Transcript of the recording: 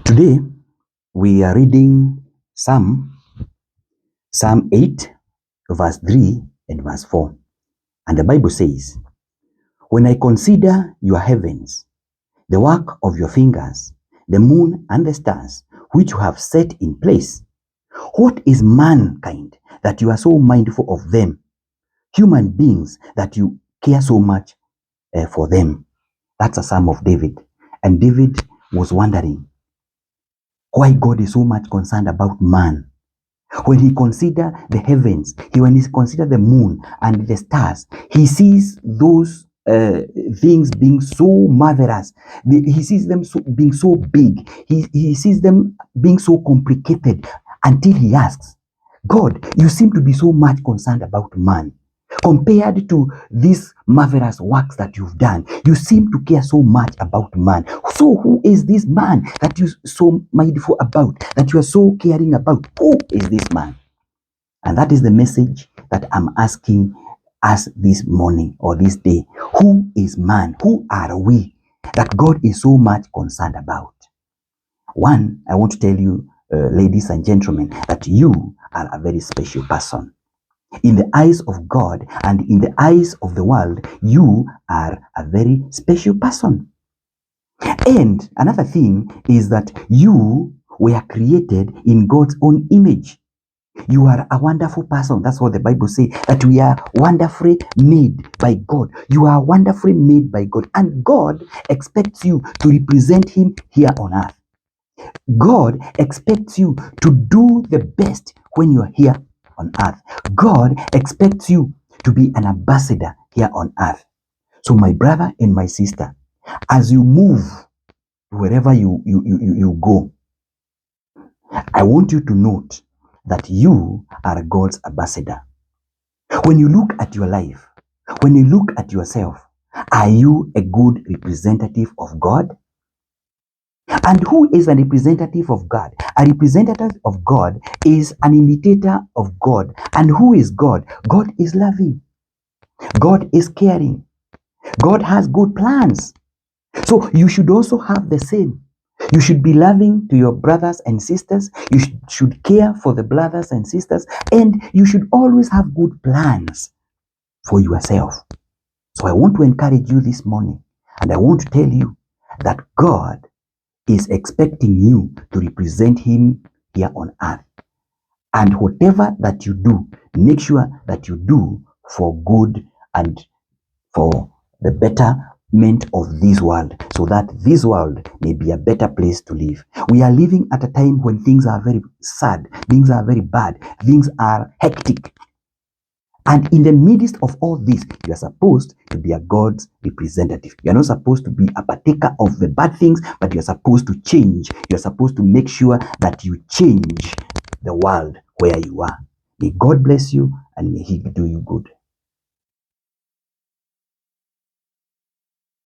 Today, we are reading Psalm 8, verse 3 and verse 4. And the Bible says, "When I consider your heavens, the work of your fingers, the moon and the stars, which you have set in place, what is mankind that you are so mindful of them? Human beings that you care so much for them." That's a Psalm of David. And David was wondering why God is so much concerned about man. When he considers the heavens, when he considers the moon and the stars, he sees those things being so marvelous. He sees them being so big. He sees them being so complicated until he asks, God, you seem to be so much concerned about man. Compared to these marvelous works that you've done, you seem to care so much about man. So who is this man that you're so mindful about, that you are so caring about? Who is this man? And that is the message that I'm asking us this morning or this day. Who is man? Who are we that God is so much concerned about? One, I want to tell you, ladies and gentlemen, that you are a very special person. In the eyes of God and in the eyes of the world, you are a very special person. And another thing is that you were created in God's own image. You are a wonderful person. That's what the Bible says, that we are wonderfully made by God. You are wonderfully made by God. And God expects you to represent Him here on earth. God expects you to do the best when you are here on earth. God expects you to be an ambassador here on earth. So my brother and my sister, as you move wherever you go, I want you to note that you are God's ambassador. When you look at your life, when you look at yourself, are you a good representative of God? And who is a representative of God? A representative of God is an imitator of God. And who is God? God is loving. God is caring. God has good plans. So you should also have the same. You should be loving to your brothers and sisters. You should care for the brothers and sisters. And you should always have good plans for yourself. So I want to encourage you this morning. And I want to tell you that God is expecting you to represent Him here on earth. And whatever that you do, make sure that you do for good and for the betterment of this world, so that this world may be a better place to live. We are living at a time when things are very sad, things are very bad, things are hectic. And in the midst of all this, you are supposed to be a God's representative. You are not supposed to be a partaker of the bad things, but you are supposed to change. You are supposed to make sure that you change the world where you are. May God bless you and may He do you good.